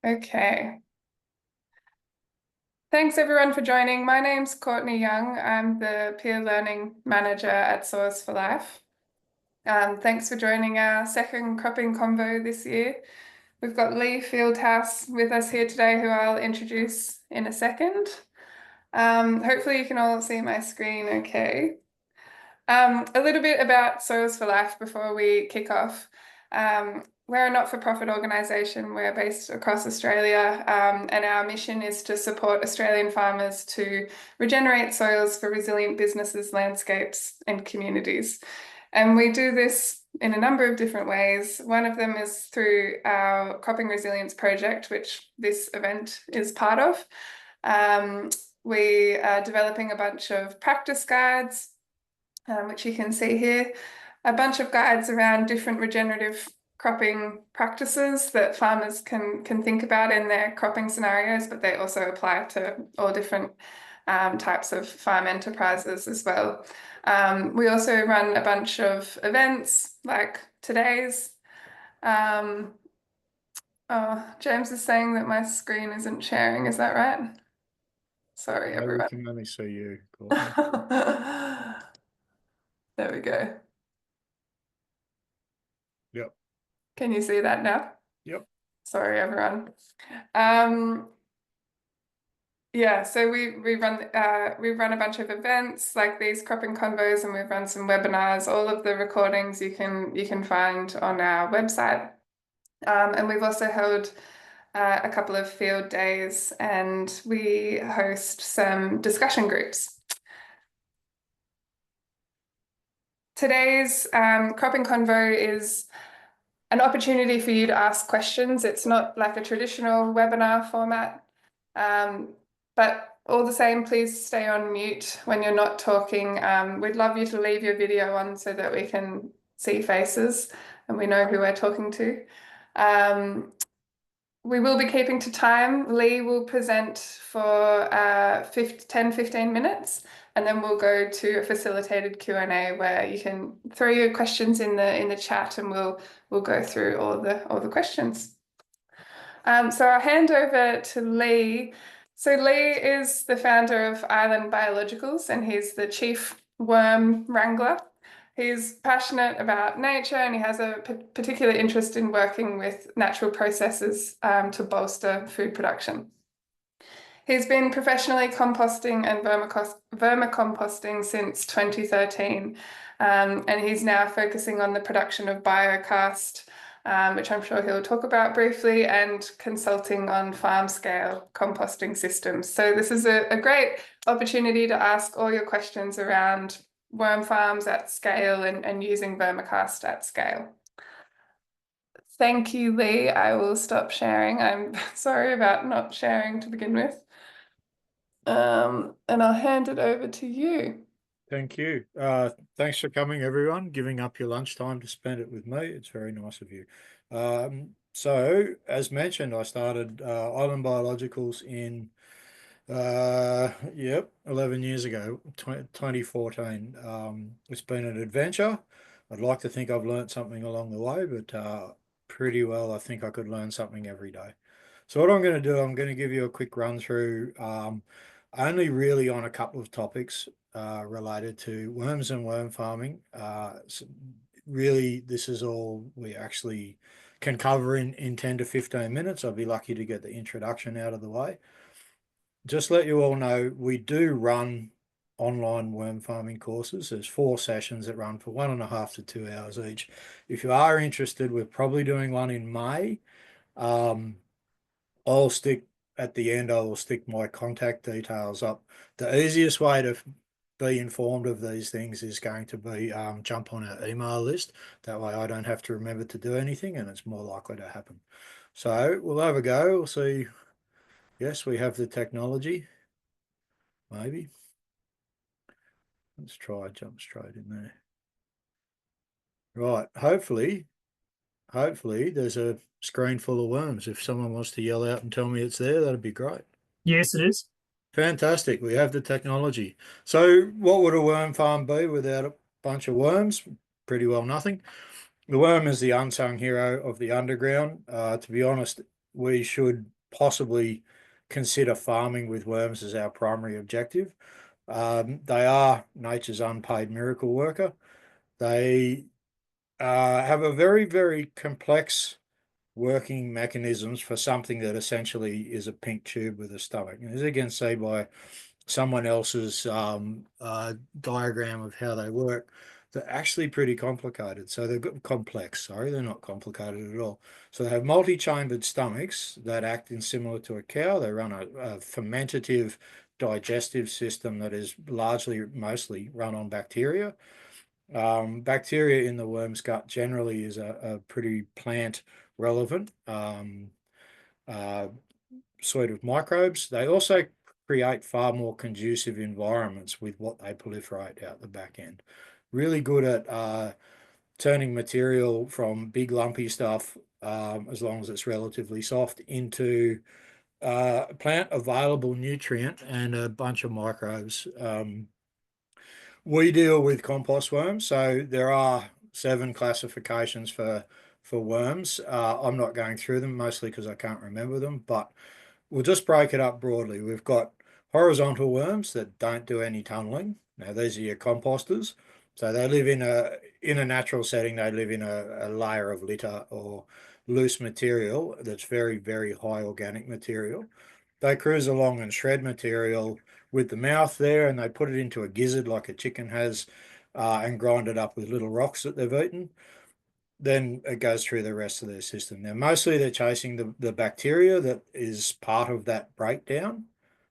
Okay. Thanks everyone for joining. My name's Courtney Young. I'm the Peer Learning Manager at Soils for Life. Thanks for joining our second Cropping Convo this year. We've got Lee Fieldhouse with us here today, who I'll introduce in a second. Hopefully you can all see my screen okay. A little bit about Soils for Life before we kick off. We're a not-for-profit organisation. We're based across Australia, and our mission is to support Australian farmers to regenerate soils for resilient businesses, landscapes, and communities. And we do this in a number of different ways. One of them is through our Cropping Resilience project, which this event is part of. We are developing a bunch of practice guides, which you can see here, a bunch of guides around different regenerative cropping practices that farmers can think about in their cropping scenarios, but they also apply to all different types of farm enterprises as well. We also run a bunch of events like today's. Oh, James is saying that my screen isn't sharing. Is that right? Sorry, everyone. We can only see you, Courtney. There we go. Yep. Can you see that now? Yep. Sorry, everyone. Yeah, so we run a bunch of events like these Cropping Convos, and we've run some webinars. All of the recordings you can find on our website, and we've also held a couple of field days, and we host some discussion groups. Today's Cropping Convo is an opportunity for you to ask questions. It's not like a traditional webinar format, but all the same, please stay on mute when you're not talking. We'd love you to leave your video on so that we can see faces and we know who we're talking to. We will be keeping to time. Lee will present for 10-15 minutes, and then we'll go to a facilitated Q&A where you can throw your questions in the chat, and we'll go through all the questions. So I'll hand over to Lee. So Lee is the founder of Island Biologicals, and he's the chief worm wrangler. He's passionate about nature, and he has a particular interest in working with natural processes to bolster food production. He's been professionally composting and vermicomposting since 2013, and he's now focusing on the production of biocast, which I'm sure he'll talk about briefly, and consulting on farm-scale composting systems. So this is a great opportunity to ask all your questions around worm farms at scale and using vermicast at scale. Thank you, Lee. I will stop sharing. I'm sorry about not sharing to begin with. And I'll hand it over to you. Thank you. Thanks for coming, everyone, giving up your lunchtime to spend it with me. It's very nice of you. So, as mentioned, I started Island Biologicals in 11 years ago, 2014. It's been an adventure. I'd like to think I've learned something along the way, but pretty well, I think I could learn something every day. So what I'm going to do, I'm going to give you a quick run through, only really on a couple of topics related to worms and worm farming. So really, this is all we actually can cover in 10 to 15 minutes. I'll be lucky to get the introduction out of the way. Just let you all know, we do run online worm farming courses. There's 4 sessions that run for 1.5 to 2 hours each. If you are interested, we're probably doing one in May. I'll stick at the end, I will stick my contact details up. The easiest way to be informed of these things is going to be jump on our email list. That way I don't have to remember to do anything, and it's more likely to happen. So we'll have a go. We'll see. Yes, we have the technology. Maybe. Let's try jump straight in there. Right. Hopefully there's a screen full of worms. If someone wants to yell out and tell me it's there, that'd be great. Yes, it is. Fantastic. We have the technology. So what would a worm farm be without a bunch of worms? Pretty well nothing. The worm is the unsung hero of the underground. To be honest, we should possibly consider farming with worms as our primary objective. They are nature's unpaid miracle worker. They have a very, very complex working mechanisms for something that essentially is a pink tube with a stomach. And as you can see by someone else's diagram of how they work, they're actually pretty complicated. So they're complex, sorry, they're not complicated at all. So they have multi-chambered stomachs that act in similar to a cow. They run a fermentative digestive system that is mostly run on bacteria. Bacteria in the worm's gut generally is a pretty plant relevant uh, suite of microbes. They also create far more conducive environments with what they proliferate out the back end. Really good at turning material from big lumpy stuff, as long as it's relatively soft, into plant available nutrient and a bunch of microbes. We deal with compost worms, so there are 7 classifications for worms. I'm not going through them mostly because I can't remember them, but we'll just break it up broadly. We've got horizontal worms that don't do any tunneling. Now these are your composters. So they live in a natural setting. They live in a layer of litter or loose material that's very, very high organic material. They cruise along and shred material with the mouth there, and they put it into a gizzard like a chicken has, and grind it up with little rocks that they've eaten. Then it goes through the rest of their system. Now, mostly they're chasing the bacteria that is part of that breakdown.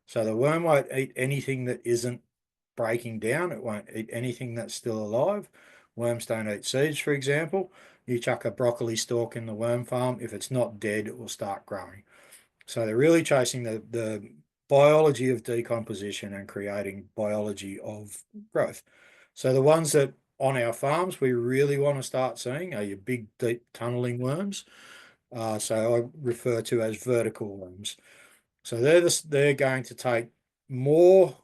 So the worm won't eat anything that isn't breaking down. It won't eat anything that's still alive. Worms don't eat seeds, for example. You chuck a broccoli stalk in the worm farm, if it's not dead, it will start growing. So they're really chasing the biology of decomposition and creating biology of growth. So the ones that on our farms we really want to start seeing are your big, deep tunneling worms. So I refer to as vertical worms. So they're going to take more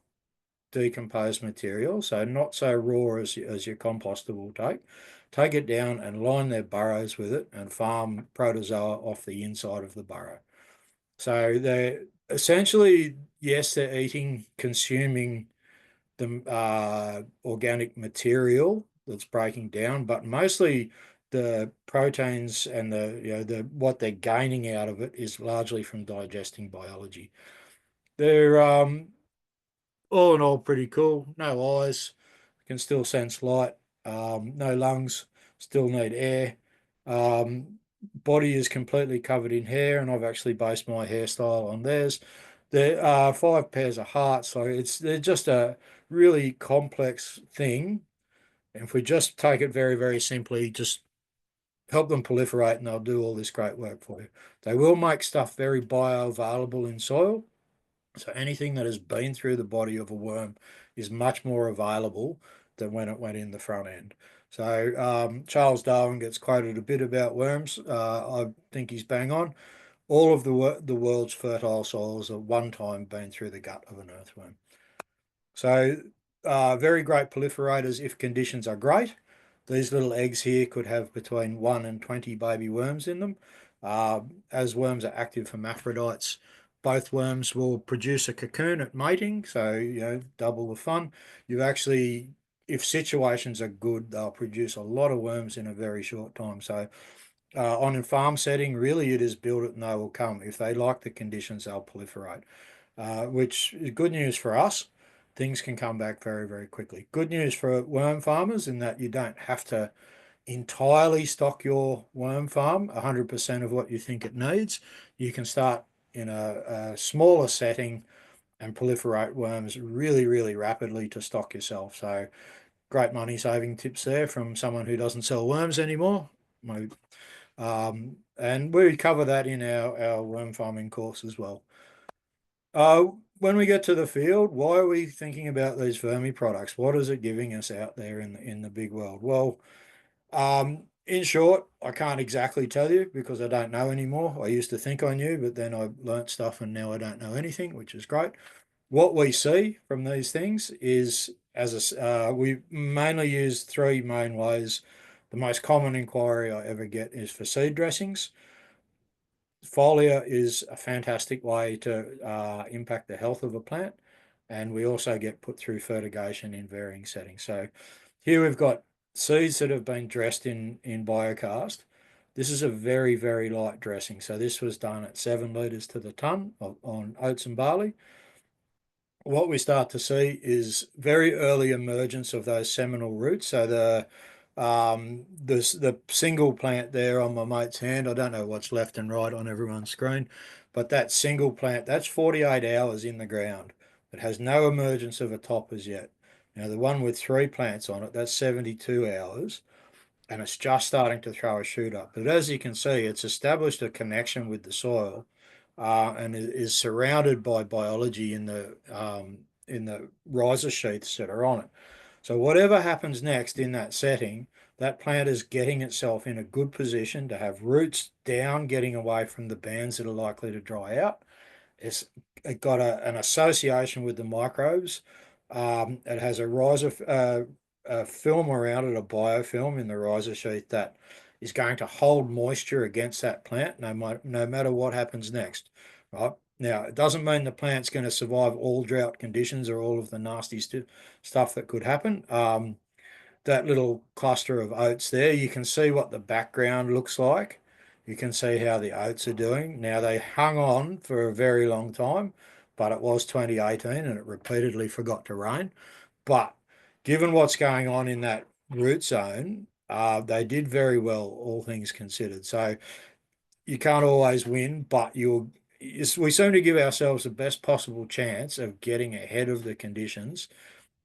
decomposed material, so not so raw as your composter will take it down and line their burrows with it and farm protozoa off the inside of the burrow. So they're essentially, yes, they're eating, consuming the organic material that's breaking down, but mostly the proteins and the what they're gaining out of it is largely from digesting biology. They're all in all pretty cool. No eyes, can still sense light. No lungs, still need air. Um, Body is completely covered in hair, and I've actually based my hairstyle on theirs. There are 5 pairs of hearts, so they're just a really complex thing. And if we just take it very, very simply, just help them proliferate, and they'll do all this great work for you. They will make stuff very bioavailable in soil. So anything that has been through the body of a worm is much more available than when it went in the front end. So Charles Darwin gets quoted a bit about worms. I think he's bang on. All of the world's fertile soils at one time been through the gut of an earthworm. So very great proliferators if conditions are great. These little eggs here could have between 1 and 20 baby worms in them. As worms are active hermaphrodites, both worms will produce a cocoon at mating, so double the fun. You actually, if situations are good, they'll produce a lot of worms in a very short time. So on a farm setting, really it is build it and they will come. If they like the conditions, they'll proliferate, which is good news for us. Things can come back very, very quickly. Good news for worm farmers in that you don't have to entirely stock your worm farm 100% of what you think it needs. You can start in a smaller setting and proliferate worms really, really rapidly to stock yourself. So great money saving tips there from someone who doesn't sell worms anymore. And we cover that in our worm farming course as well. When we get to the field, why are we thinking about these vermi products? What is it giving us out there in the big world? Well, in short, I can't exactly tell you because I don't know anymore. I used to think I knew, but then I learnt stuff and now I don't know anything, which is great. What we see from these things is we mainly use 3 main ways. The most common inquiry I ever get is for seed dressings. foliar is a fantastic way to impact the health of a plant, and we also get put through fertigation in varying settings. So here we've got seeds that have been dressed in biocast. This is a very, very light dressing. So this was done at 7 litres to the tonne on oats and barley. What we start to see is very early emergence of those seminal roots. So the single plant there on my mate's hand, I don't know what's left and right on everyone's screen, but that single plant, that's 48 hours in the ground. It has no emergence of a top as yet. Now the one with 3 plants on it, that's 72 hours, and it's just starting to throw a shoot up. But as you can see, it's established a connection with the soil, and it is surrounded by biology in the riser sheaths that are on it. So whatever happens next in that setting, that plant is getting itself in a good position to have roots down, getting away from the bands that are likely to dry out. It got an association with the microbes. It has a film around it, a biofilm in the riser sheath that is going to hold moisture against that plant no matter what happens next. Right? Now, it doesn't mean the plant's going to survive all drought conditions or all of the nasty stuff that could happen. That little cluster of oats there, you can see what the background looks like. You can see how the oats are doing. Now, they hung on for a very long time, but it was 2018 and it repeatedly forgot to rain. But given what's going on in that root zone, they did very well, all things considered. So you can't always win, but we seem to give ourselves the best possible chance of getting ahead of the conditions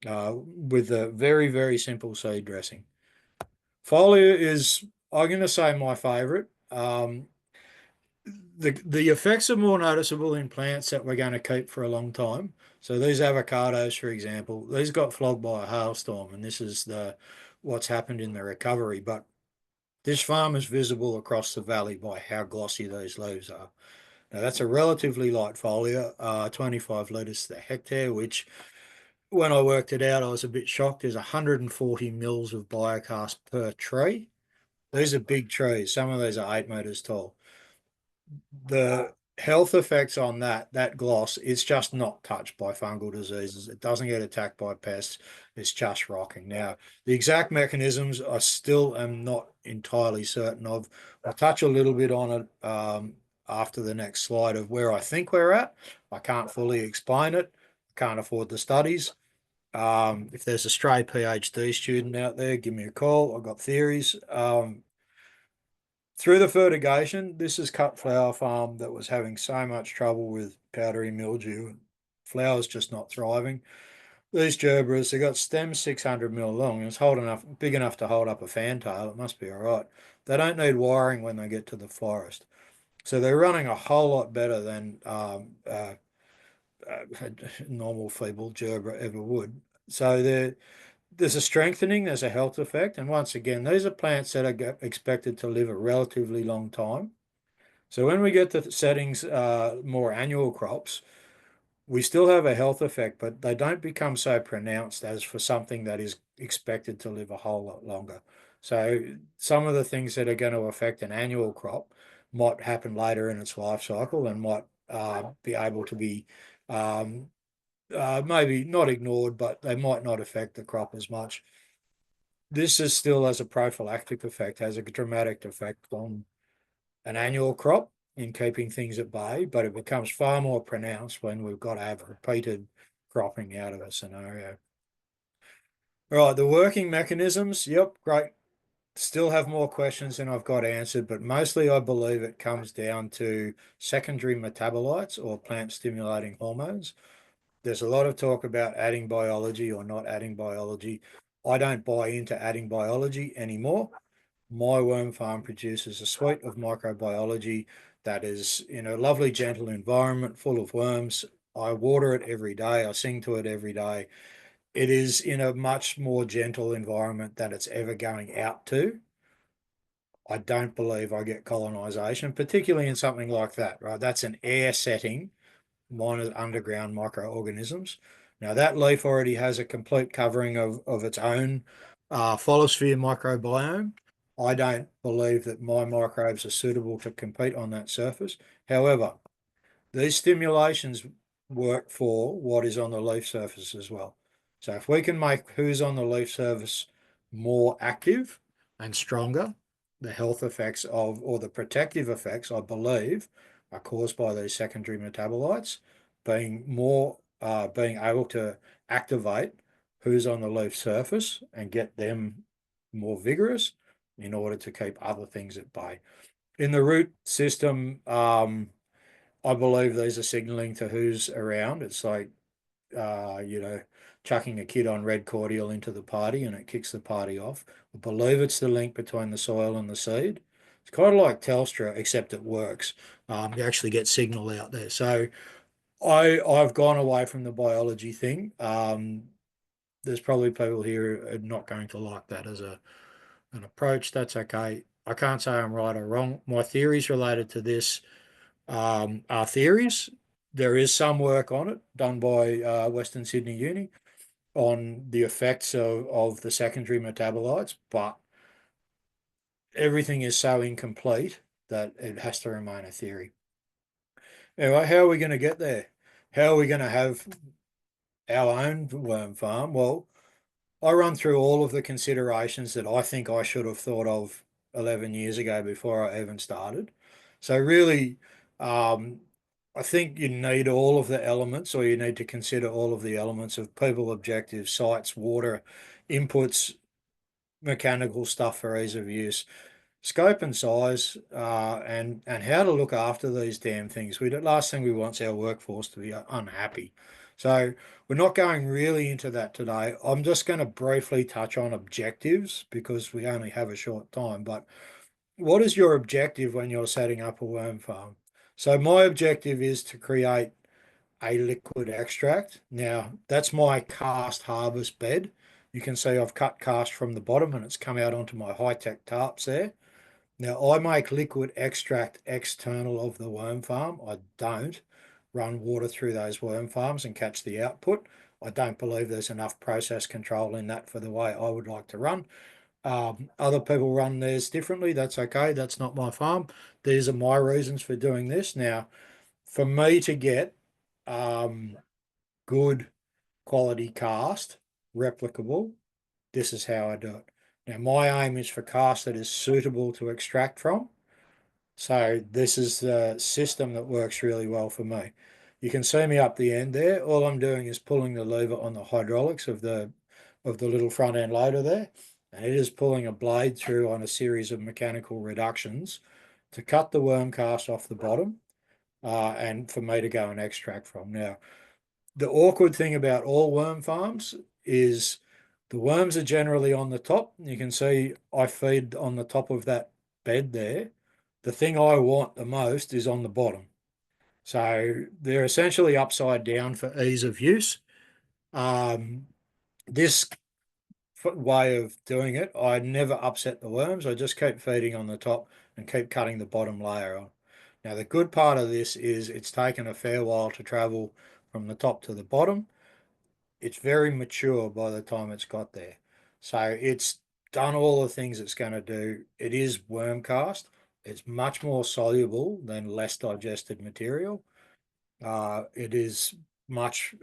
with a very, very simple seed dressing. Foliar is, I'm going to say, my favourite. The effects are more noticeable in plants that we're going to keep for a long time. So these avocados, for example, these got flogged by a hailstorm, and this is what's happened in the recovery. But this farm is visible across the valley by how glossy these leaves are. Now that's a relatively light foliar, 25 litres to the hectare, which when I worked it out, I was a bit shocked. There's 140 mils of biocast per tree. These are big trees. Some of these are 8 metres tall. The health effects on that gloss, it's just not touched by fungal diseases. It doesn't get attacked by pests. It's just rocking. Now, the exact mechanisms I still am not entirely certain of. I'll touch a little bit on it after the next slide of where I think we're at. I can't fully explain it. I can't afford the studies. If there's a stray PhD student out there, give me a call. I've got theories. Through the fertigation, this is cut flower farm that was having so much trouble with powdery mildew. Flowers just not thriving. These gerberas, they got stems 600 mil long, and it's big enough to hold up a fantail. It must be all right. They don't need wiring when they get to the forest. So they're running a whole lot better than normal feeble gerbera ever would. So there's a strengthening, there's a health effect, and once again, these are plants that are expected to live a relatively long time. So when we get to settings, more annual crops, we still have a health effect, but they don't become so pronounced as for something that is expected to live a whole lot longer. So some of the things that are going to affect an annual crop might happen later in its life cycle and might be able to be um, maybe not ignored, but they might not affect the crop as much. This is still as a prophylactic effect, has a dramatic effect on an annual crop in keeping things at bay, but it becomes far more pronounced when we've got to have repeated cropping out of a scenario. All right, the working mechanisms, yep, great. Still have more questions than I've got answered, but mostly I believe it comes down to secondary metabolites or plant stimulating hormones. There's a lot of talk about adding biology or not adding biology. I don't buy into adding biology anymore. My worm farm produces a suite of microbiology that is in a lovely, gentle environment full of worms. I water it every day. I sing to it every day. It is in a much more gentle environment than it's ever going out to. I don't believe I get colonization, particularly in something like that, right? That's an air setting. Mine is underground microorganisms. Now that leaf already has a complete covering of its own phylosphere microbiome. I don't believe that my microbes are suitable to compete on that surface. However, these stimulations work for what is on the leaf surface as well. So if we can make who's on the leaf surface more active and stronger, the health effects of, or the protective effects, I believe, are caused by these secondary metabolites being more, being able to activate who's on the leaf surface and get them more vigorous in order to keep other things at bay. In the root system, I believe these are signaling to who's around. It's like, you know, chucking a kid on red cordial into the party and it kicks the party off. I believe it's the link between the soil and the seed. It's kind of like Telstra, except it works. You actually get signal out there. So I've gone away from the biology thing. There's probably people here who are not going to like that as an approach. That's okay. I can't say I'm right or wrong. My theories related to this are theories. There is some work on it done by Western Sydney Uni on the effects of the secondary metabolites, but everything is so incomplete that it has to remain a theory. Anyway, how are we going to get there? How are we going to have our own worm farm? Well, I run through all of the considerations that I think I should have thought of 11 years ago before I even started. So really, um, I think you need all of the elements, or you need to consider all of the elements of people objectives, sites, water, inputs, mechanical stuff for ease of use, scope and size, and how to look after these damn things. The last thing we want is our workforce to be unhappy. So we're not going really into that today. I'm just going to briefly touch on objectives because we only have a short time. But what is your objective when you're setting up a worm farm? So my objective is to create a liquid extract. Now, that's my cast harvest bed. You can see I've cut cast from the bottom and it's come out onto my high-tech tarps there. Now, I make liquid extract external of the worm farm. I don't run water through those worm farms and catch the output. I don't believe there's enough process control in that for the way I would like to run. Other people run theirs differently. That's okay. That's not my farm. These are my reasons for doing this. Now, for me to get good quality cast, replicable, this is how I do it. Now, my aim is for cast that is suitable to extract from. So this is the system that works really well for me. You can see me up the end there. All I'm doing is pulling the lever on the hydraulics of the little front end loader there, and it is pulling a blade through on a series of mechanical reductions to cut the worm cast off the bottom, and for me to go and extract from. Now, the awkward thing about all worm farms is the worms are generally on the top. You can see I feed on the top of that bed there. The thing I want the most is on the bottom. So they're essentially upside down for ease of use. This way of doing it, I never upset the worms. I just keep feeding on the top and keep cutting the bottom layer on. Now, the good part of this is it's taken a fair while to travel from the top to the bottom. It's very mature by the time it's got there. So it's done all the things it's going to do. It is worm cast. It's much more soluble than less digested material. It is much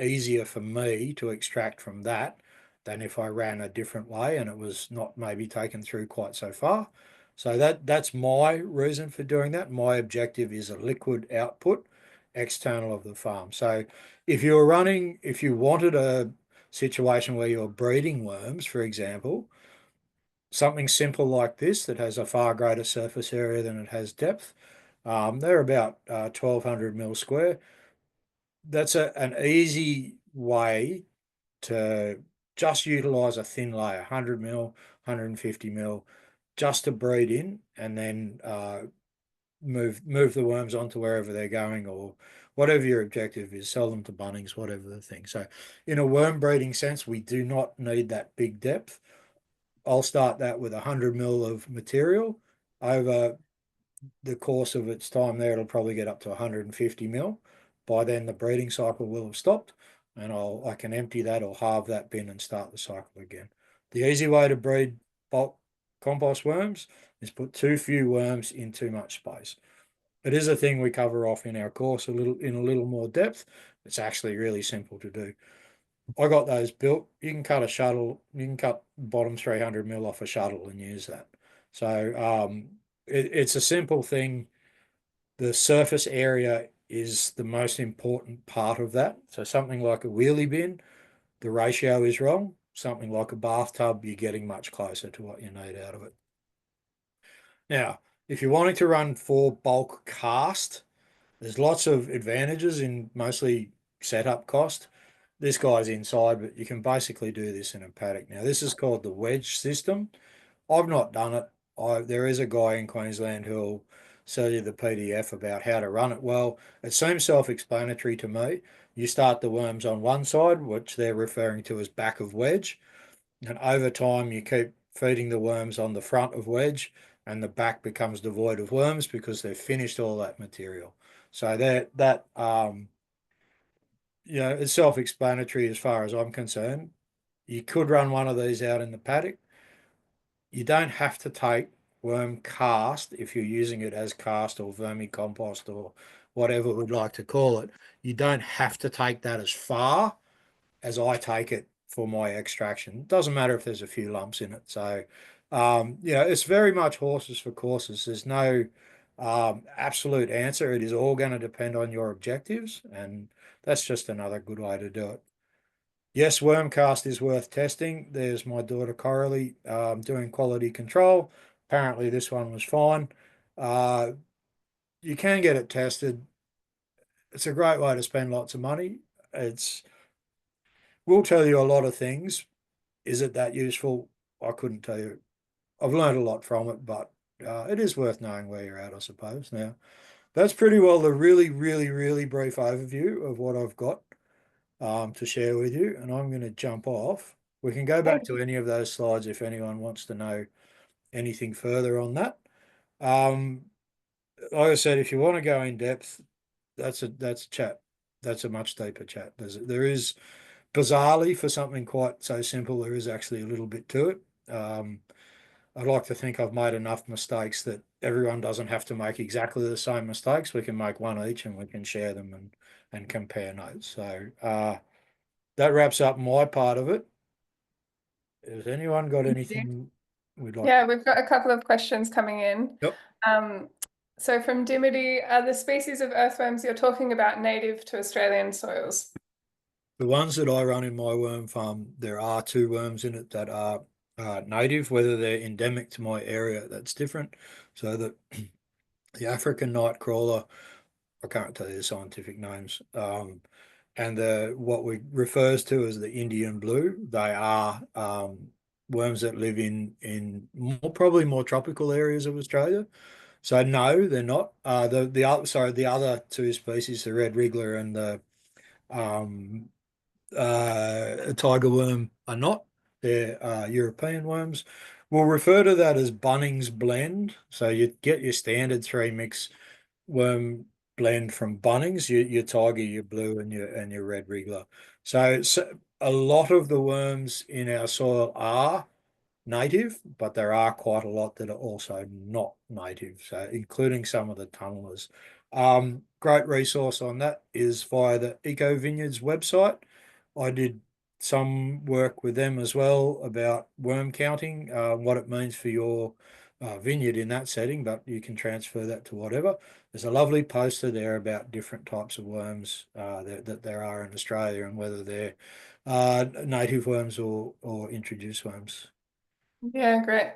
easier for me to extract from that than if I ran a different way and it was not maybe taken through quite so far. So that's my reason for doing that. My objective is a liquid output external of the farm. So if you wanted a situation where you're breeding worms, for example, something simple like this that has a far greater surface area than it has depth, they're about 1200 mil square. That's an easy way to just utilize a thin layer, 100 mil, 150 mil, just to breed in and then move the worms onto wherever they're going, or whatever your objective is, sell them to Bunnings, whatever the thing. So in a worm breeding sense, we do not need that big depth. I'll start that with 100 mil of material. Over the course of its time there, it'll probably get up to 150 mil. By then the breeding cycle will have stopped and I can empty that or halve that bin and start the cycle again. The easy way to breed bulk compost worms is put too few worms in too much space. It is a thing we cover off in our course in a little more depth. It's actually really simple to do. I got those built. You can cut a shuttle. You can cut bottom 300 mil off a shuttle and use that. So it's a simple thing. The surface area is the most important part of that. So something like a wheelie bin, the ratio is wrong. Something like a bathtub, you're getting much closer to what you need out of it. Now, if you're wanting to run for bulk cast, there's lots of advantages in mostly setup cost. This guy's inside, but you can basically do this in a paddock. Now, this is called the wedge system. I've not done it. There is a guy in Queensland who'll sell you the PDF about how to run it well. It seems self-explanatory to me. You start the worms on one side, which they're referring to as back of wedge, and over time you keep feeding the worms on the front of wedge, and the back becomes devoid of worms because they've finished all that material. So it's self-explanatory as far as I'm concerned. You could run one of these out in the paddock. You don't have to take worm cast if you're using it as cast or vermicompost or whatever we'd like to call it. You don't have to take that as far as I take it for my extraction. It doesn't matter if there's a few lumps in it. So, it's very much horses for courses. There's no absolute answer. It is all going to depend on your objectives, and that's just another good way to do it. Yes, wormcast is worth testing. There's my daughter Coralie doing quality control. Apparently, this one was fine. Uh, you can get it tested. It's a great way to spend lots of money. It's will tell you a lot of things. Is it that useful? I couldn't tell you. I've learned a lot from it, but it is worth knowing where you're at, I suppose. Now, that's pretty well the really, really, really brief overview of what I've got to share with you, and I'm going to jump off. We can go back to any of those slides if anyone wants to know anything further on that. Like I said, if you want to go in depth, that's a chat. That's a much deeper chat. There is bizarrely for something quite so simple, there is actually a little bit to it. I'd like to think I've made enough mistakes that everyone doesn't have to make exactly the same mistakes. We can make one each and we can share them and compare notes. So that wraps up my part of it. Has anyone got anything we'd like? Yeah, we've got a couple of questions coming in. Yep. Um, so from Dimity, are the species of earthworms you're talking about native to Australian soils? The ones that I run in my worm farm, there are two worms in it that are native. Whether they're endemic to my area, that's different. So the African night crawler, I can't tell you the scientific names, and the what we refers to as the Indian blue, they are worms that live in probably more tropical areas of Australia. So no, they're not. The other two species, the red wriggler and the um, tiger worm, are not. They're European worms. We'll refer to that as Bunnings blend. So you get your standard three mix worm blend from Bunnings, your tiger, your blue, and your red wriggler. So a lot of the worms in our soil are native, but there are quite a lot that are also not native, so including some of the tunnelers. Great resource on that is via the Eco Vineyards website. I did some work with them as well about worm counting, what it means for your vineyard in that setting, but you can transfer that to whatever. There's a lovely poster there about different types of worms that there are in Australia and whether they're native worms or introduced worms. Yeah, great.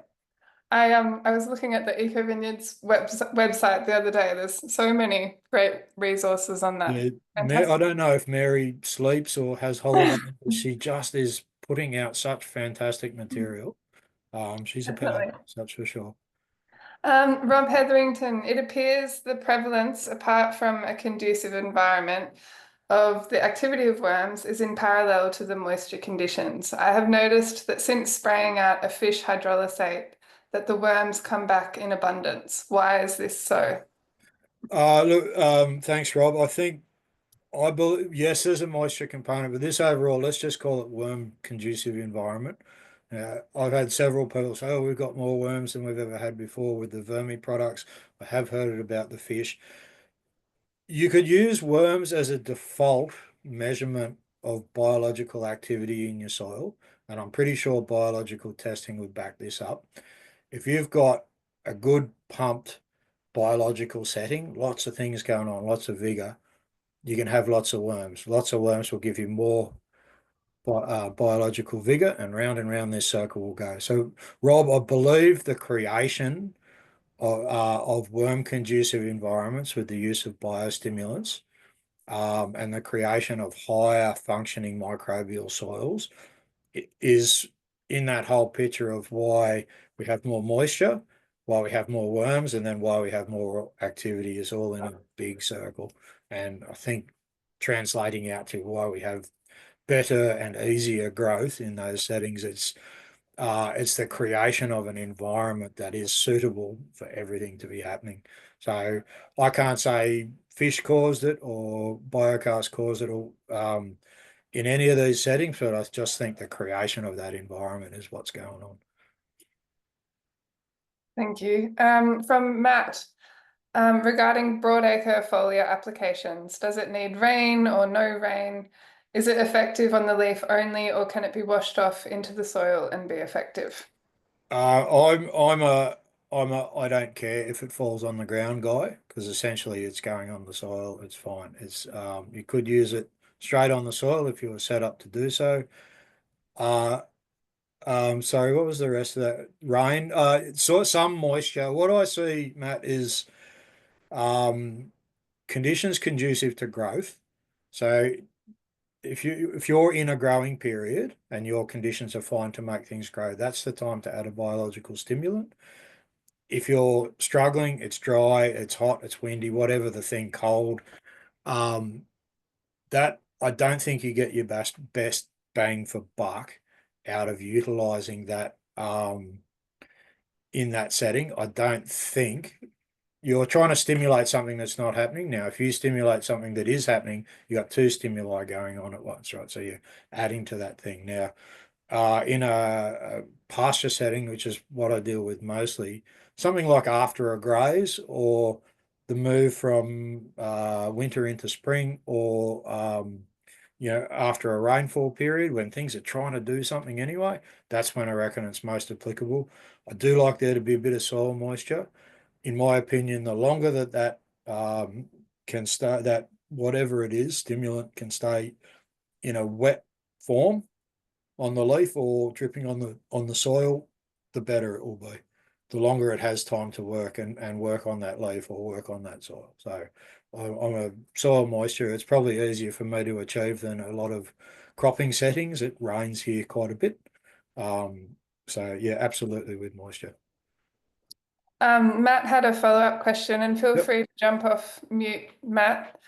I was looking at the Eco Vineyards website the other day. There's so many great resources on that. Yeah, I Fantastic. don't know if Mary sleeps or has holidays, but she just is putting out such fantastic material. She's a Definitely. powerhouse, that's for sure. Rob Hetherington, it appears the prevalence, apart from a conducive environment, of the activity of worms is in parallel to the moisture conditions. I have noticed that since spraying out a fish hydrolysate, that the worms come back in abundance. Why is this so? Look, thanks, Rob. I believe yes, there's a moisture component, but this overall, let's just call it worm conducive environment. I've had several people say, "Oh, we've got more worms than we've ever had before with the vermi products." I have heard it about the fish. You could use worms as a default measurement of biological activity in your soil, and I'm pretty sure biological testing would back this up. If you've got a good pumped biological setting, lots of things going on, lots of vigor, you can have lots of worms. Lots of worms will give you more biological vigor, and round this circle will go. So, Rob, I believe the creation of worm conducive environments with the use of biostimulants and the creation of higher functioning microbial soils is in that whole picture of why we have more moisture, why we have more worms, and then why we have more activity is all in a big circle. And I think translating out to why we have better and easier growth in those settings, it's the creation of an environment that is suitable for everything to be happening. So I can't say fish caused it or biocast caused it or in any of these settings, but I just think the creation of that environment is what's going on. Thank you. From Matt, regarding broadacre foliar applications, does it need rain or no rain? Is it effective on the leaf only, or can it be washed off into the soil and be effective? I'm a I don't care if it falls on the ground guy because essentially it's going on the soil. It's fine. It's you could use it straight on the soil if you were set up to do so. Uh, sorry, what was the rest of that? Rain. So some moisture. What I see, Matt, is um conditions conducive to growth. So if you're in a growing period and your conditions are fine to make things grow, that's the time to add a biological stimulant. If you're struggling, it's dry, it's hot, it's windy, whatever the thing, cold, um, that I don't think you get your best bang for buck out of utilizing that in that setting. I don't think you're trying to stimulate something that's not happening. Now, if you stimulate something that is happening, you got two stimuli going on at once, right? So you're adding to that thing. Now, in a pasture setting, which is what I deal with mostly, something like after a graze or the move from winter into spring or after a rainfall period when things are trying to do something anyway, that's when I reckon it's most applicable. I do like there to be a bit of soil moisture. In my opinion, the longer that can stay, that whatever it is, stimulant can stay in a wet form on the leaf or dripping on the soil, the better it will be. The longer it has time to work and work on that leaf or work on that soil. So I'm a soil moisture. It's probably easier for me to achieve than a lot of cropping settings. It rains here quite a bit. So yeah, absolutely with moisture. Matt had a follow-up question, and feel Yep. free to jump off mute, Matt.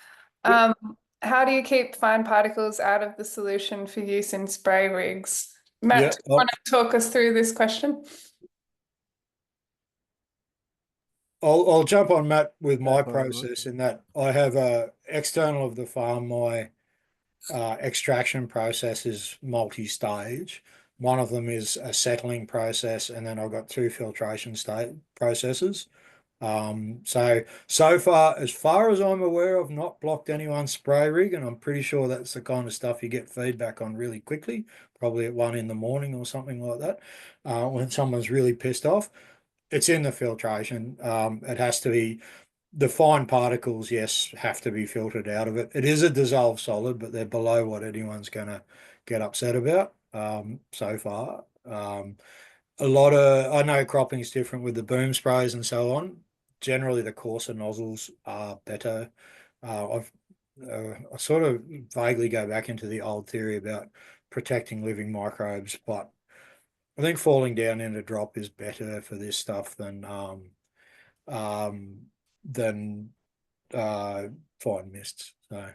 Yep. Um, how do you keep fine particles out of the solution for use in spray rigs? Matt, Yeah. do you want to talk us through this question? I'll jump on Matt with Go my for it, Rob. process in that I have a external of the farm. My extraction process is multi-stage. One of them is a settling process, and then I've got two filtration state processes. So far, as I'm aware, I've not blocked anyone's spray rig, and I'm pretty sure that's the kind of stuff you get feedback on really quickly, probably at 1 in the morning or something like that, when someone's really pissed off. It's in the filtration. It has to be the fine particles, yes, have to be filtered out of it. It is a dissolved solid, but they're below what anyone's going to get upset about so far. A lot of, I know cropping is different with the boom sprays and so on. Generally, the coarser nozzles are better. I sort of vaguely go back into the old theory about protecting living microbes, but I think falling down in a drop is better for this stuff um, than uh, fine mists. So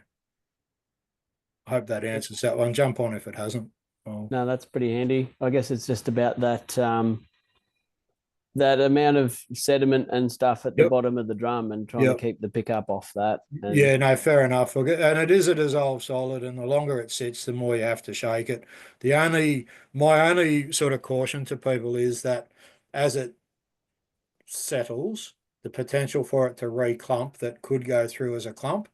I hope that answers that one. Jump on if it hasn't. Oh, No, that's pretty handy. I guess it's just about that that amount of sediment and stuff at the Yep. bottom of the drum and trying to Yep. keep the pickup off that. And Yeah, no, fair enough. And it is a dissolved solid, and the longer it sits, the more you have to shake it. My only sort of caution to people is that as it settles, the potential for it to re-clump that could go through as a clump.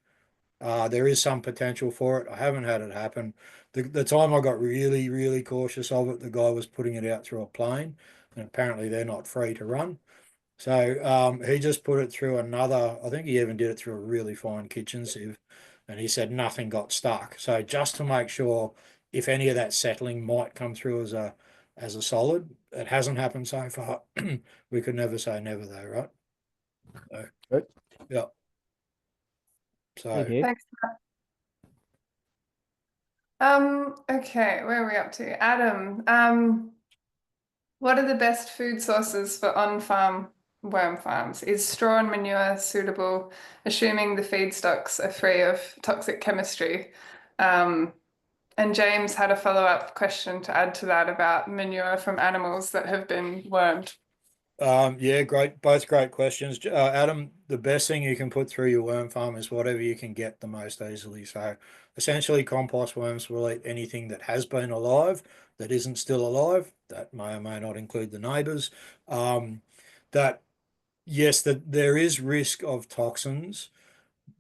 There is some potential for it. I haven't had it happen. The time I got really, really cautious of it, the guy was putting it out through a plane, and apparently they're not free to run. So he just put it through another, I think he even did it through a really fine kitchen sieve, and he said nothing got stuck. So just to make sure if any of that settling might come through as a solid, it hasn't happened so far. We could never say never though, right? So, good. yeah. Thank So you. Thanks. Okay, where are we up to? Adam, what are the best food sources for on-farm worm farms? Is straw and manure suitable, assuming the feedstocks are free of toxic chemistry? And James had a follow-up question to add to that about manure from animals that have been wormed. Yeah, both great questions. Adam, the best thing you can put through your worm farm is whatever you can get the most easily. So essentially compost worms will eat anything that has been alive, that isn't still alive. That may or may not include the neighbours. Um, that yes, that there is risk of toxins.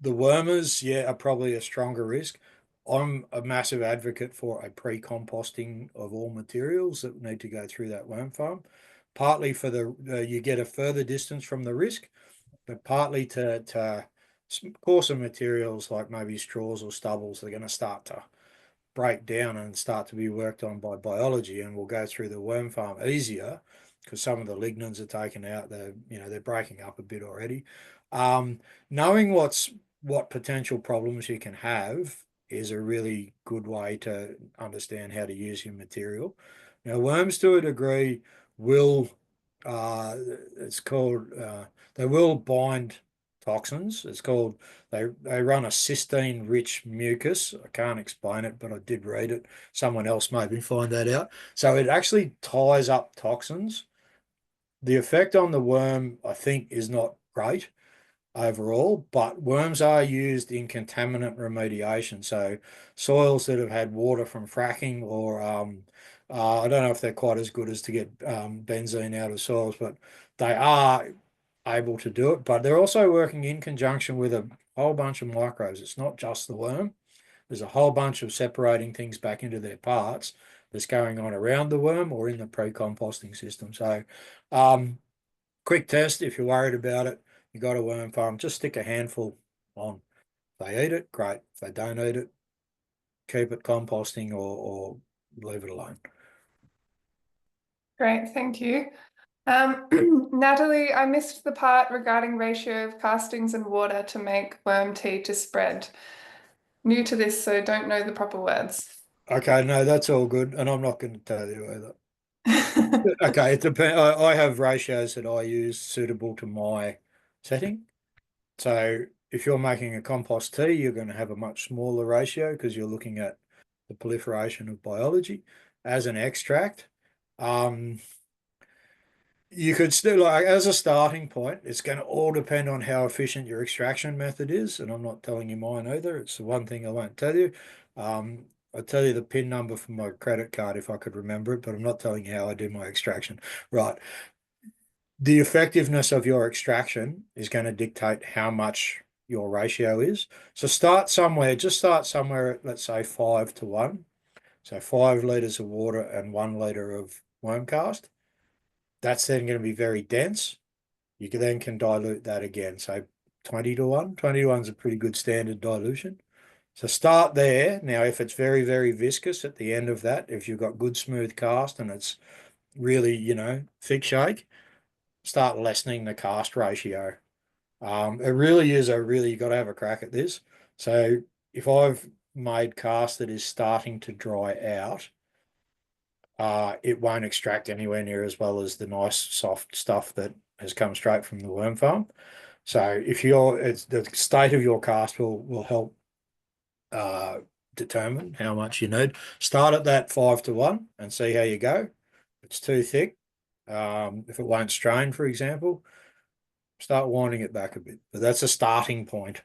The wormers, yeah, are probably a stronger risk. I'm a massive advocate for a pre-composting of all materials that need to go through that worm farm, partly for you get a further distance from the risk, but partly to coarser materials like maybe straws or stubbles are going to start to break down and start to be worked on by biology, and will go through the worm farm easier because some of the lignins are taken out. They're breaking up a bit already. Um, Knowing what potential problems you can have is a really good way to understand how to use your material. Now, worms to a degree will uh, it's called they will bind toxins. It's called they run a cysteine rich mucus. I can't explain it, but I did read it. Someone else made me find that out. So it actually ties up toxins. The effect on the worm, I think, is not great overall, but worms are used in contaminant remediation. So soils that have had water from fracking, or I don't know if they're quite as good as to get benzene out of soils, but they are able to do it. But they're also working in conjunction with a whole bunch of microbes. It's not just the worm. There's a whole bunch of separating things back into their parts that's going on around the worm or in the pre-composting system. So quick test, if you're worried about it, you got a worm farm, just stick a handful on. If they eat it, great. If they don't eat it, keep it composting or leave it alone. Great, thank you. Natalie, I missed the part regarding ratio of castings and water to make worm tea to spread. New to this, so don't know the proper words. Okay, no, that's all good, and I'm not going to tell you either. Okay, it depends. I have ratios that I use suitable to my setting. So if you're making a compost tea, you're going to have a much smaller ratio because you're looking at the proliferation of biology. As an extract, um, you could still, like, as a starting point, it's going to all depend on how efficient your extraction method is. And I'm not telling you mine either. It's the one thing I won't tell you. I'll tell you the PIN number for my credit card if I could remember it, but I'm not telling you how I do my extraction. Right. The effectiveness of your extraction is going to dictate how much your ratio is. So just start somewhere at, let's say, 5 to 1. So 5 litres of water and 1 litre of worm cast. That's then going to be very dense. You can dilute that again. So 20 to 1. 20 to 1 is a pretty good standard dilution. So start there. Now, if it's very, very viscous at the end of that, if you've got good smooth cast and it's really, thick shake, start lessening the cast ratio. It really is you got to have a crack at this. So if I've made cast that is starting to dry out, it won't extract anywhere near as well as the nice soft stuff that has come straight from the worm farm. So it's the state of your cast will help determine how much you need. Start at that 5 to 1 and see how you go. If it's too thick, If it won't strain, for example, start winding it back a bit. But that's a starting point.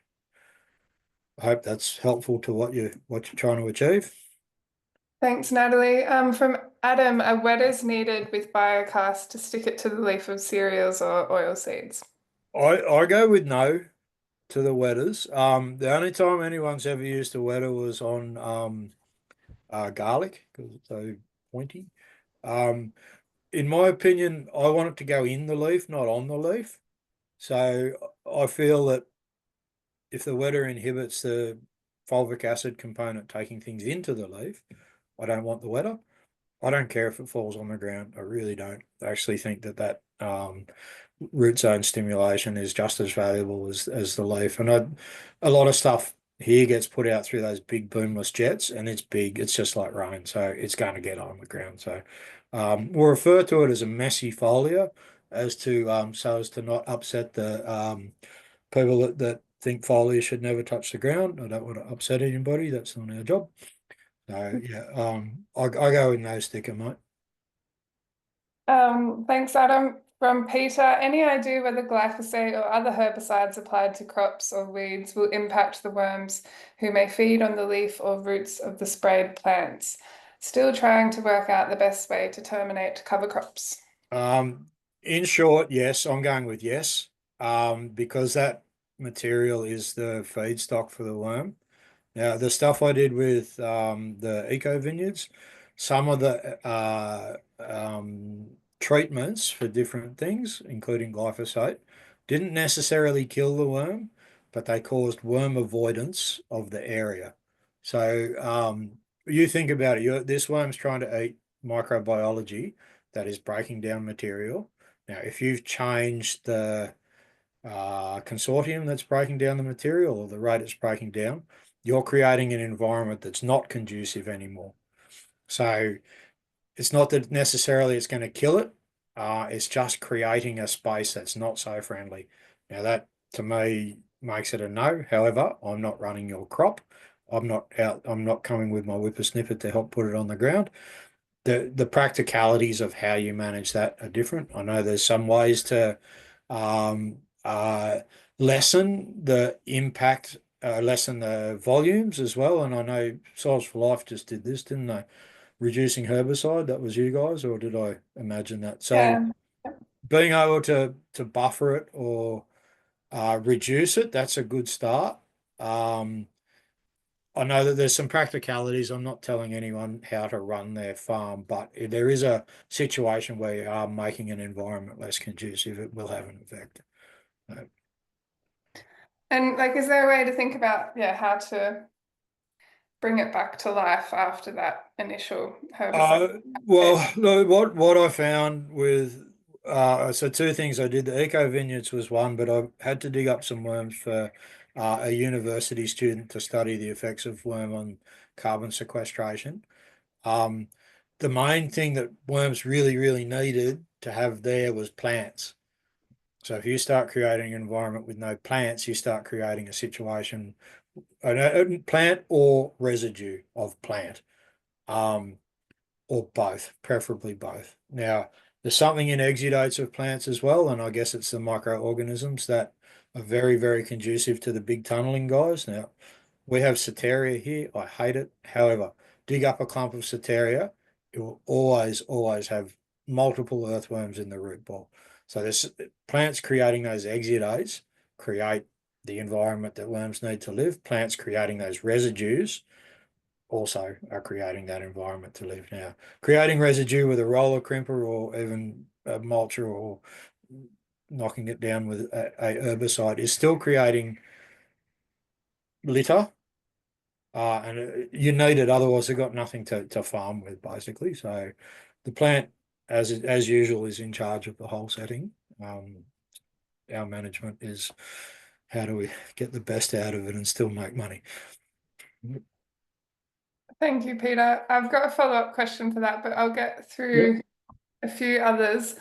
I hope that's helpful to what you're trying to achieve. Thanks, Natalie. From Adam, are wetters needed with biocast to stick it to the leaf of cereals or oil seeds? I go with no to the wetters. The only time anyone's ever used a wetter was on garlic because it's so pointy. In my opinion, I want it to go in the leaf, not on the leaf. So I feel that if the wetter inhibits the fulvic acid component taking things into the leaf, I don't want the wetter. I don't care if it falls on the ground. I really don't. I actually think that root zone stimulation is just as valuable as the leaf. And a lot of stuff here gets put out through those big boomless jets, and it's big. It's just like rain, so it's going to get on the ground. So we'll refer to it as a messy foliar, so as to not upset the people that think foliar should never touch the ground. I don't want to upset anybody. That's not our job. So yeah, I go with no sticker, mate. Thanks, Adam. From Peter, any idea whether glyphosate or other herbicides applied to crops or weeds will impact the worms who may feed on the leaf or roots of the sprayed plants? Still trying to work out the best way to terminate cover crops. In short, yes, I'm going with yes, because that material is the feedstock for the worm. Now, the stuff I did with the eco vineyards, some of the treatments for different things, including glyphosate, didn't necessarily kill the worm, but they caused worm avoidance of the area. So you think about it, this worm's trying to eat microbiology that is breaking down material. Now, if you've changed the consortium that's breaking down the material or the rate it's breaking down, you're creating an environment that's not conducive anymore. So it's not that necessarily it's going to kill it. It's just creating a space that's not so friendly. Now that to me makes it a no. However, I'm not running your crop. I'm not coming with my whippersnipper to help put it on the ground. The practicalities of how you manage that are different. I know there's some ways to um, lessen the impact, lessen the volumes as well. And I know Soils for Life just did this, didn't they? Reducing herbicide, that was you guys, or did I imagine that? So Yeah. being able to buffer it or reduce it, that's a good start. I know that there's some practicalities. I'm not telling anyone how to run their farm, but if there is a situation where you are making an environment less conducive, it will have an effect. And like, is there a way to think about, how to bring it back to life after that initial herbicide? Well, no, what I found with so two things I did. The eco vineyards was one, but I had to dig up some worms for a university student to study the effects of worm on carbon sequestration. Um, the main thing that worms really, really needed to have there was plants. So if you start creating an environment with no plants, you start creating a situation, a plant or residue of plant. Or both, preferably both. Now, there's something in exudates of plants as well, and I guess it's the microorganisms that are very, very conducive to the big tunneling guys. Now, we have Ceteria here. I hate it. However, dig up a clump of Ceteria, it will always, always have multiple earthworms in the root ball. So there's plants creating those exudates create the environment that worms need to live. Plants creating those residues also are creating that environment to live now. Creating residue with a roller crimper or even a mulcher or knocking it down with a herbicide is still creating litter. And you need it, otherwise they've got nothing to farm with, basically. So the plant, as usual, is in charge of the whole setting. Our management is how do we get the best out of it and still make money. Thank you, Peter. I've got a follow-up question for that, but I'll get through a few others.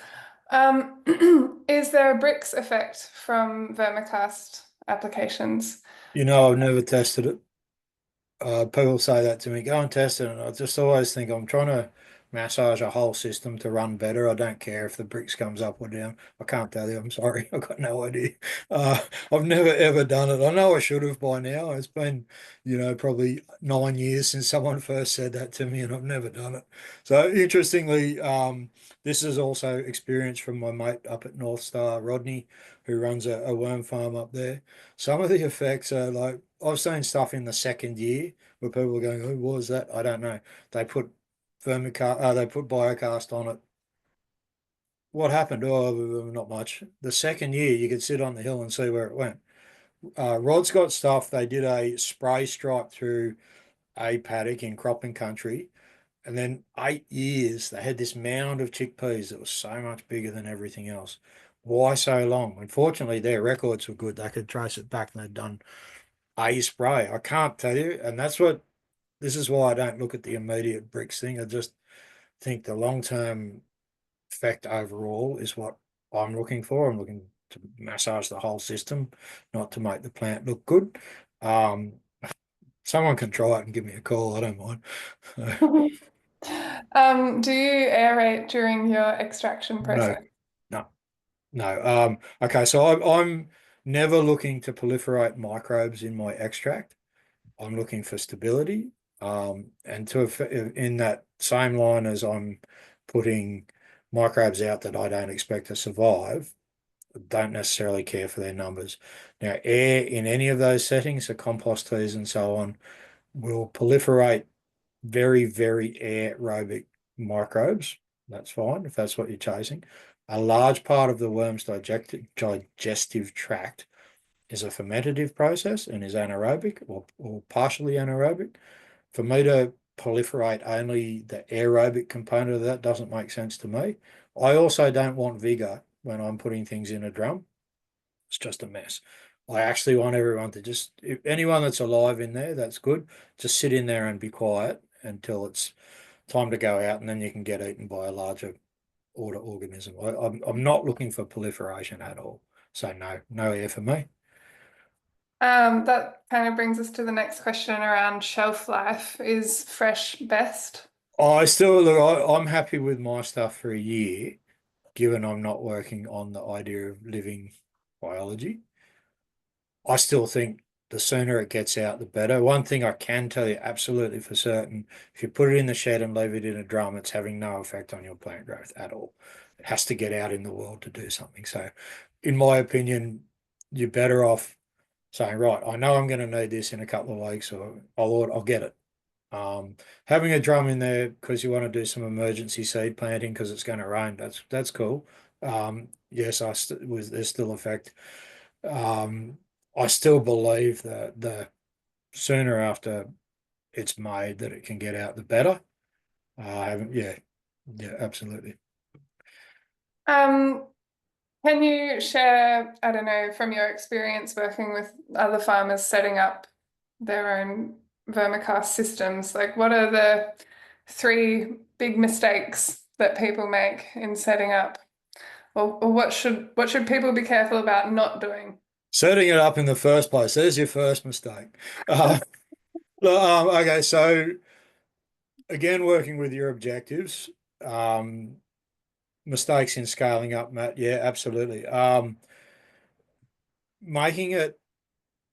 Is there a bricks effect from vermicast applications? I've never tested it. People say that to me, go and test it. And I just always think I'm trying to massage a whole system to run better. I don't care if the bricks comes up or down. I can't tell you. I'm sorry. I've got no idea. I've never ever done it. I know I should have by now. It's been, probably 9 years since someone first said that to me, and I've never done it. So interestingly, this is also experience from my mate up at North Star, Rodney, who runs a worm farm up there. Some of the effects are like, I've seen stuff in the second year where people are going, "Who was that?" I don't know. They put they put biocast on it. What happened? Oh, not much. The second year, you could sit on the hill and see where it went. Rod's got stuff. They did a spray stripe through a paddock in cropping country, and then 8 years they had this mound of chickpeas that was so much bigger than everything else. Why so long? Unfortunately, their records were good. They could trace it back and they'd done a spray. I can't tell you, and this is why I don't look at the immediate bricks thing. I just think the long-term effect overall is what I'm looking for. I'm looking to massage the whole system, not to make the plant look good. Someone can try it and give me a call. I don't mind. Do you aerate during your extraction process? No. Okay, so I'm never looking to proliferate microbes in my extract. I'm looking for stability. And in that same line as I'm putting microbes out that I don't expect to survive, don't necessarily care for their numbers. Now, air in any of those settings, the compost teas and so on, will proliferate very, very aerobic microbes. That's fine if that's what you're chasing. A large part of the worm's digestive tract is a fermentative process and is anaerobic or partially anaerobic. For me to proliferate only the aerobic component of that doesn't make sense to me. I also don't want vigor when I'm putting things in a drum. It's just a mess. I actually want everyone to if anyone that's alive in there, that's good. Just sit in there and be quiet until it's time to go out, and then you can get eaten by a larger order organism. I'm not looking for proliferation at all. So no air for me. That kind of brings us to the next question around shelf life. Is fresh best? I'm happy with my stuff for a year, given I'm not working on the idea of living biology. I still think the sooner it gets out, the better. One thing I can tell you absolutely for certain, if you put it in the shed and leave it in a drum, it's having no effect on your plant growth at all. It has to get out in the world to do something. So in my opinion, you're better off saying, right, I know I'm going to need this in a couple of weeks, or I'll get it. Having a drum in there because you want to do some emergency seed planting because it's going to rain, that's cool. Yes, there's still effect. I still believe that the sooner after it's made that it can get out, the better. Yeah, absolutely. Can you share, I don't know, from your experience working with other farmers setting up their own vermicast systems, like what are the 3 big mistakes that people make in setting up? Or what should people be careful about not doing? Setting it up in the first place, there's your first mistake. Okay, so again, working with your objectives, mistakes in scaling up, Matt. Yeah, absolutely. Making it,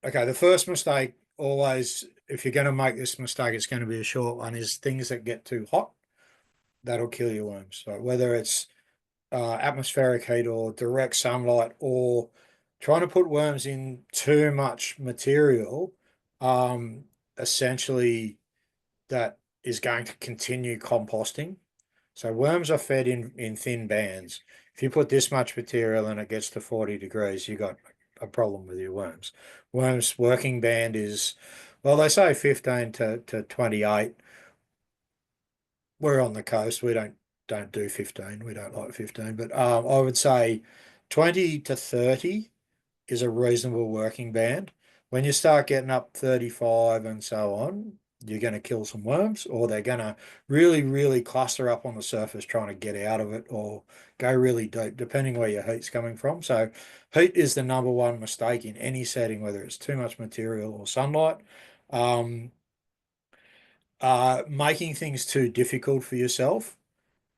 okay, the first mistake always, if you're going to make this mistake, it's going to be a short one, is things that get too hot, that'll kill your worms. So whether it's atmospheric heat or direct sunlight or trying to put worms in too much material, essentially that is going to continue composting. So worms are fed in thin bands. If you put this much material and it gets to 40 degrees, you got a problem with your worms. Worms' working band is, well, they say 15 to 28. We're on the coast. We don't do 15. We don't like 15. But I would say 20 to 30 is a reasonable working band. When you start getting up 35 and so on, you're going to kill some worms, or they're going to really, really cluster up on the surface trying to get out of it or go really deep, depending where your heat's coming from. So heat is the number one mistake in any setting, whether it's too much material or sunlight. Making things too difficult for yourself.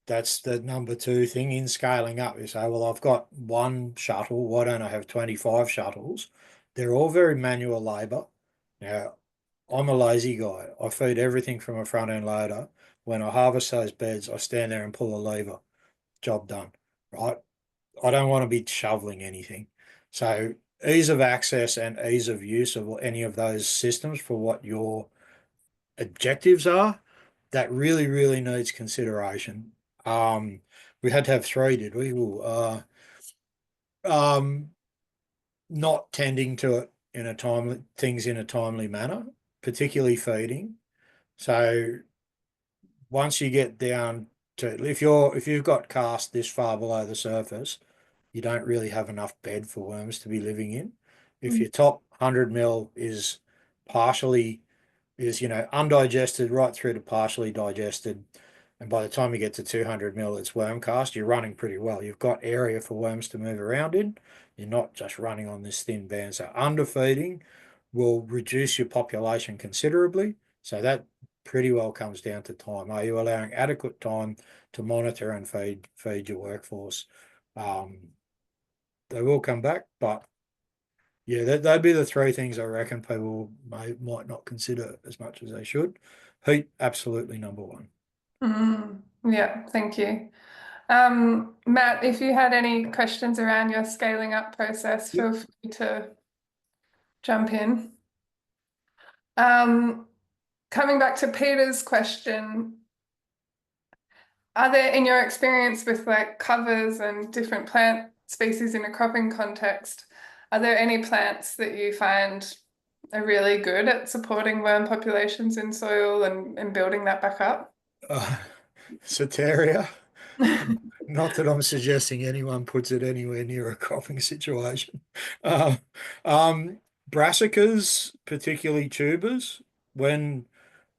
that's the number two thing in scaling up. You say, well, I've got one shuttle. Why don't I have 25 shuttles? They're all very manual labor. Now, I'm a lazy guy. I feed everything from a front end loader. When I harvest those beds, I stand there and pull a lever. Job done. Right? I don't want to be shoveling anything. So ease of access and ease of use of any of those systems for what your objectives are, that really, really needs consideration. We had to have three, did we? Um, Not tending to it in a timely manner, particularly feeding. So once you get down to if you've got cast this far below the surface, you don't really have enough bed for worms to be living in. If your top 100 mil is partially undigested right through to partially digested, and by the time you get to 200 mil, it's worm cast, you're running pretty well. You've got area for worms to move around in. You're not just running on this thin band. So underfeeding will reduce your population considerably. So that pretty well comes down to time. Are you allowing adequate time to monitor and feed your workforce? They will come back, but yeah, that'd be the three things I reckon people might not consider as much as they should. Heat, absolutely number one. Yeah, thank you. Matt, if you had any questions around your scaling up process, feel free to jump in. Coming back to Peter's question, are there, in your experience with like covers and different plant species in a cropping context, are there any plants that you find are really good at supporting worm populations in soil and building that back up? Soteria. Not that I'm suggesting anyone puts it anywhere near a cropping situation. Brassicas, particularly tubers, when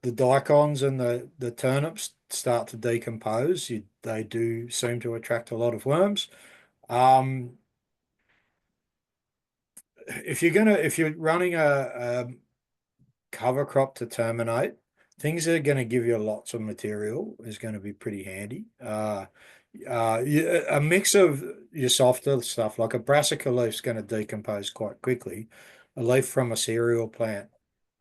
the daikons and the turnips start to decompose, they do seem to attract a lot of worms. If you're running a cover crop to terminate, things that are going to give you lots of material is going to be pretty handy. A mix of your softer stuff, like a brassica leaf, is going to decompose quite quickly. A leaf from a cereal plant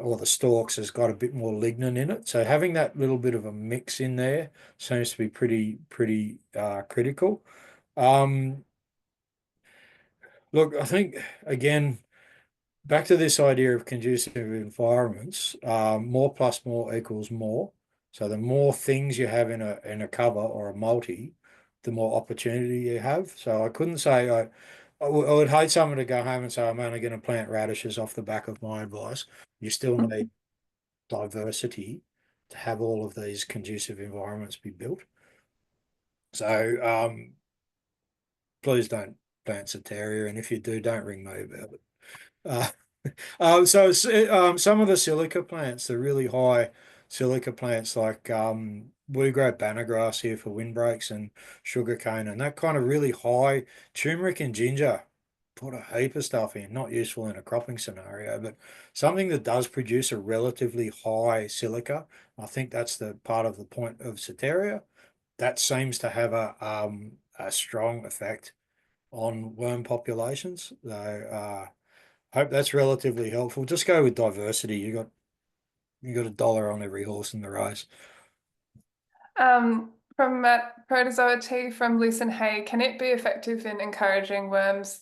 or the stalks has got a bit more lignin in it. So having that little bit of a mix in there seems to be pretty critical. Look, I think again, back to this idea of conducive environments, more plus more equals more. So the more things you have in a cover or a multi, the more opportunity you have. So I couldn't say I would hate someone to go home and say I'm only going to plant radishes off the back of my advice. You still need diversity to have all of these conducive environments be built. So please don't plant Soteria, and if you do, don't ring me about it. Some of the silica plants, the really high silica plants, like we grow banner grass here for windbreaks and sugarcane, and that kind of really high turmeric and ginger, put a heap of stuff in, not useful in a cropping scenario, but something that does produce a relatively high silica. I think that's the part of the point of Soteria. That seems to have a strong effect on worm populations. So hope that's relatively helpful. Just go with diversity. You got $1 on every horse in the race. From Matt, protozoa tea from Lucen Hay, can it be effective in encouraging worms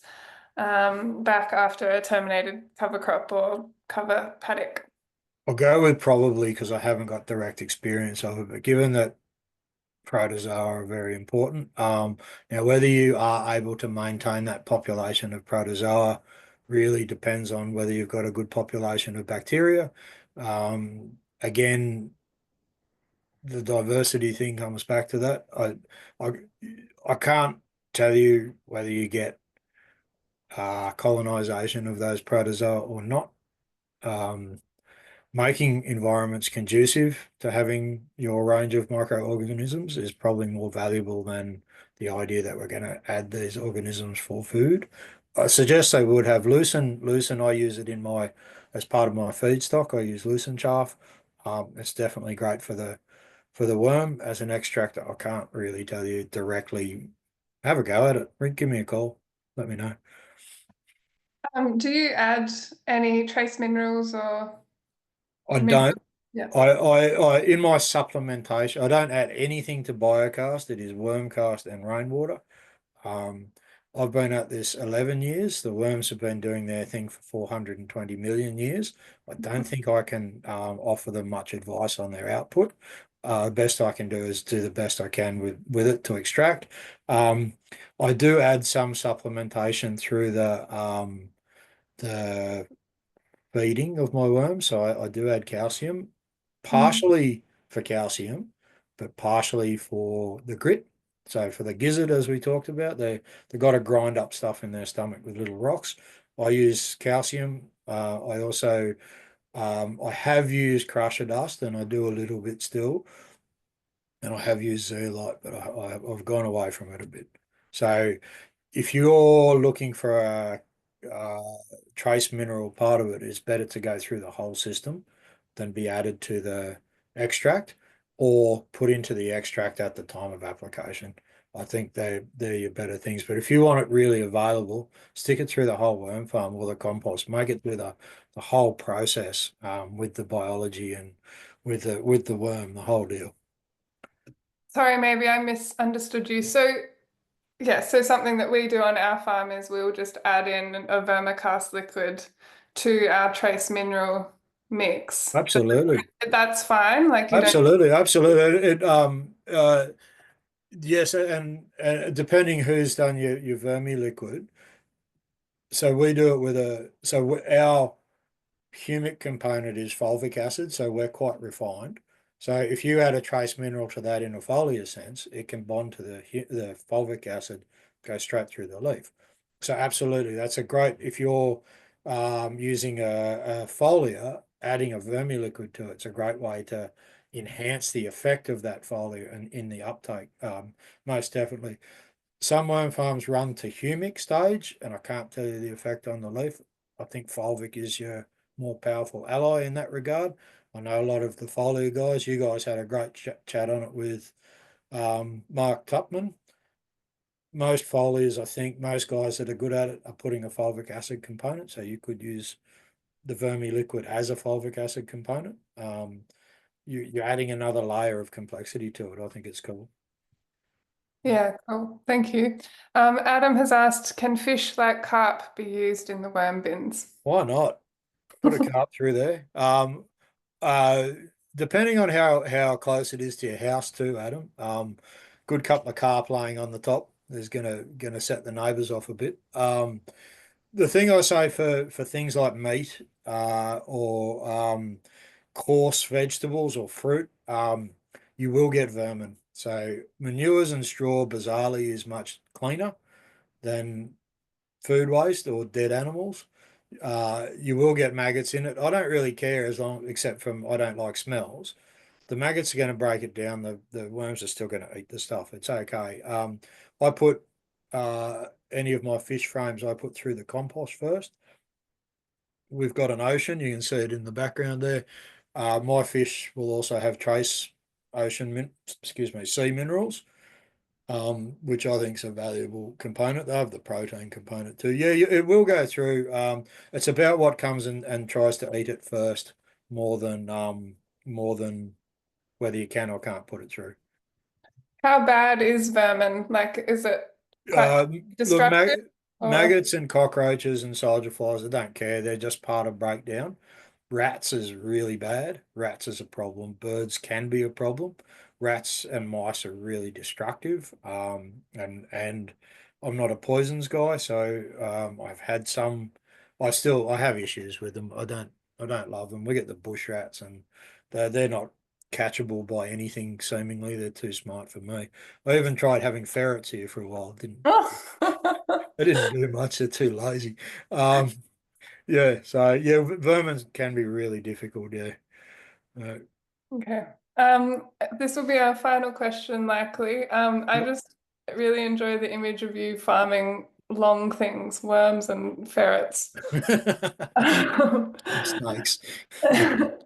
back after a terminated cover crop or cover paddock? I'll go with probably because I haven't got direct experience of it, but given that protozoa are very important, now whether you are able to maintain that population of protozoa really depends on whether you've got a good population of bacteria. Again, the diversity thing comes back to that. I can't tell you whether you get colonization of those protozoa or not. Making environments conducive to having your range of microorganisms is probably more valuable than the idea that we're going to add these organisms for food. I suggest they would have lucerne. Lucerne, I use it as part of my feedstock. I use lucerne chaff. It's definitely great for For the worm, as an extractor, I can't really tell you directly. Have a go at it. Give me a call. Let me know. Do you add any trace minerals or I minerals? don't. Yeah. I in my supplementation, I don't add anything to biocast. It is wormcast and rainwater. Um, I've been at this 11 years. The worms have been doing their thing for 420 million years. I don't think I can offer them much advice on their output. The best I can do is do the best I can with it to extract. I do add some supplementation through the feeding of my worms. So I do add calcium, partially for calcium, but partially for the grit. So for the gizzard, as we talked about, they got to grind up stuff in their stomach with little rocks. I use calcium. I also I have used crusher dust, and I do a little bit still, and I have used zeolite, but I've gone away from it a bit. So if you're looking for a trace mineral part of it, it's better to go through the whole system than be added to the extract or put into the extract at the time of application. I think they're your better things. But if you want it really available, stick it through the whole worm farm or the compost. Make it through the whole process with the biology and with the worm, the whole deal. Sorry, maybe I misunderstood you. So, yeah, so something that we do on our farm is we'll just add in a vermicast liquid to our trace mineral mix. Absolutely. That's fine. Like you don't. Absolutely, absolutely. Yes, and depending who's done your vermi liquid. So we do it with our humic component is fulvic acid, so we're quite refined. So if you add a trace mineral to that in a foliar sense, it can bond to the fulvic acid, go straight through the leaf. So absolutely, that's a great, if you're using a foliar, adding a vermiliquid to it's a great way to enhance the effect of that foliar and in the uptake. Most definitely. Some worm farms run to humic stage, and I can't tell you the effect on the leaf. I think fulvic is your more powerful ally in that regard. I know a lot of the foliar guys. You guys had a great chat on it with Mark Tupman. Most foliars, I think, most guys that are good at it are putting a fulvic acid component. So you could use the vermi liquid as a fulvic acid component. You're adding another layer of complexity to it. I think it's cool. Yeah, cool. Thank you. Adam has asked, can fish like carp be used in the worm bins? Why not? Put a carp through there. Depending on how close it is to your house too, Adam. Good couple of carp laying on the top is gonna set the neighbours off a bit. The thing I say for things like meat or coarse vegetables or fruit, you will get vermin. So manures and straw bizarrely is much cleaner than food waste or dead animals. You will get maggots in it. I don't really care except from I don't like smells. The maggots are going to break it down. The worms are still going to eat the stuff. It's okay. I put any of my fish frames I put through the compost first. We've got an ocean. You can see it in the background there. My fish will also have trace sea minerals, which I think is a valuable component. They have the protein component too. Yeah, it will go through. It's about what comes and tries to eat it first, more than whether you can or can't put it through. How bad is vermin? Like, is it quite Look, destructive? maggots and cockroaches and soldier flies, I don't care. They're just part of breakdown. Rats is really bad. Rats is a problem. Birds can be a problem. Rats and mice are really destructive. And I'm not a poisons guy, so I've had some. I have issues with them. I don't love them. We get the bush rats, and they're not catchable by anything. Seemingly, they're too smart for me. I even tried having ferrets here for a while. Didn't They didn't do much. They're too lazy. Um, yeah, so yeah, vermin can be really difficult. Yeah. Okay. This will be our final question, likely. I just really enjoy the image of you farming long things, worms and ferrets. Snakes.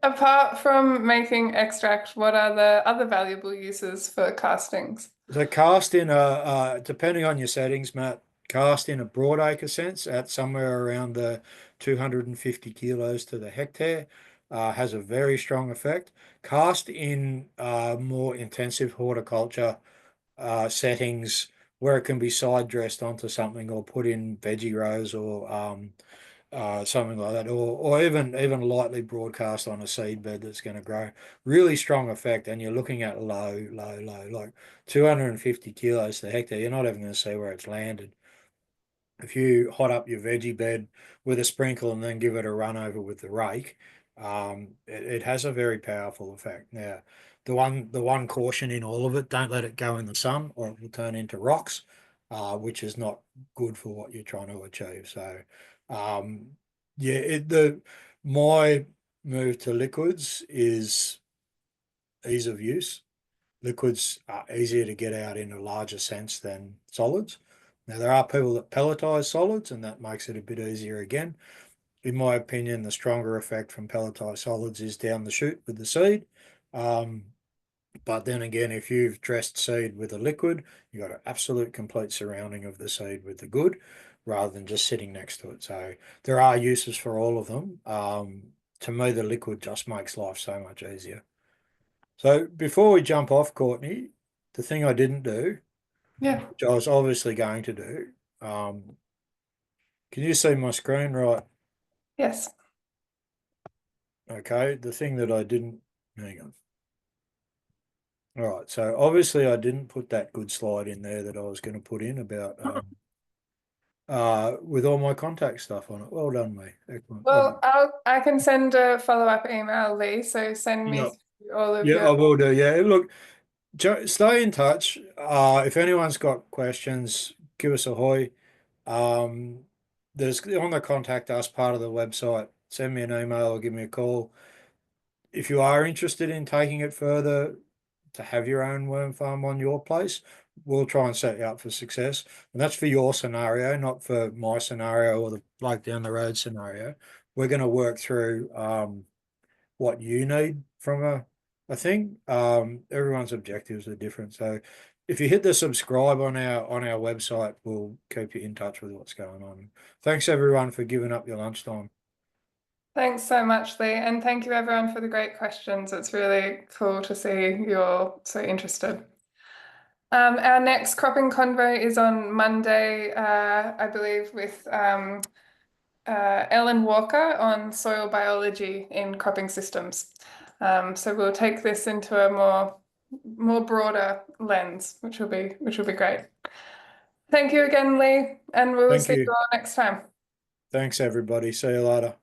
Apart from making extract, what are the other valuable uses for castings? So cast in depending on your settings, Matt, cast in a broadacre sense at somewhere around the 250 kilos to the hectare has a very strong effect. Cast in more intensive horticulture settings where it can be side dressed onto something or put in veggie rows or something like that, or even lightly broadcast on a seed bed that's going to grow. Really strong effect, and you're looking at low, like 250 kilos to hectare. You're not even going to see where it's landed. If you hot up your veggie bed with a sprinkle and then give it a run over with the rake, it has a very powerful effect. Now, the one caution in all of it, don't let it go in the sun or it will turn into rocks, which is not good for what you're trying to achieve. So, yeah, my move to liquids is ease of use. Liquids are easier to get out in a larger sense than solids. Now, there are people that pelletize solids, and that makes it a bit easier again. In my opinion, the stronger effect from pelletized solids is down the chute with the seed. But then again, if you've dressed seed with a liquid, you've got an absolute complete surrounding of the seed with the good rather than just sitting next to it. So there are uses for all of them. To me, the liquid just makes life so much easier. So before we jump off, Courtney, the thing I didn't do, Yeah. which I was obviously going to do, can you see my screen right? Yes. Okay, the thing that I didn't, hang on. All right, so obviously I didn't put that good slide in there that I was going to put in about with all my contact stuff on it. Well done, me. Excellent. Well, I can send a follow-up email, Lee. So send me Yeah, through all of yeah, your. I will do. Yeah, look, stay in touch. If anyone's got questions, give us a hoy. There's on the contact us part of the website. Send me an email or give me a call. If you are interested in taking it further to have your own worm farm on your place, we'll try and set you up for success. And that's for your scenario, not for my scenario or the bloke down the road scenario. We're going to work through what you need from a thing. Everyone's objectives are different. So if you hit the subscribe on our website, we'll keep you in touch with what's going on. Thanks everyone for giving up your lunchtime. Thanks so much, Lee, and thank you everyone for the great questions. It's really cool to see you're so interested. Our next cropping convo is on Monday, I believe, with Ellen Walker on soil biology in cropping systems. So we'll take this into a more broader lens, which will be great. Thank you again, Lee, and we'll Thank see you you. all next time. Thanks everybody. See you later.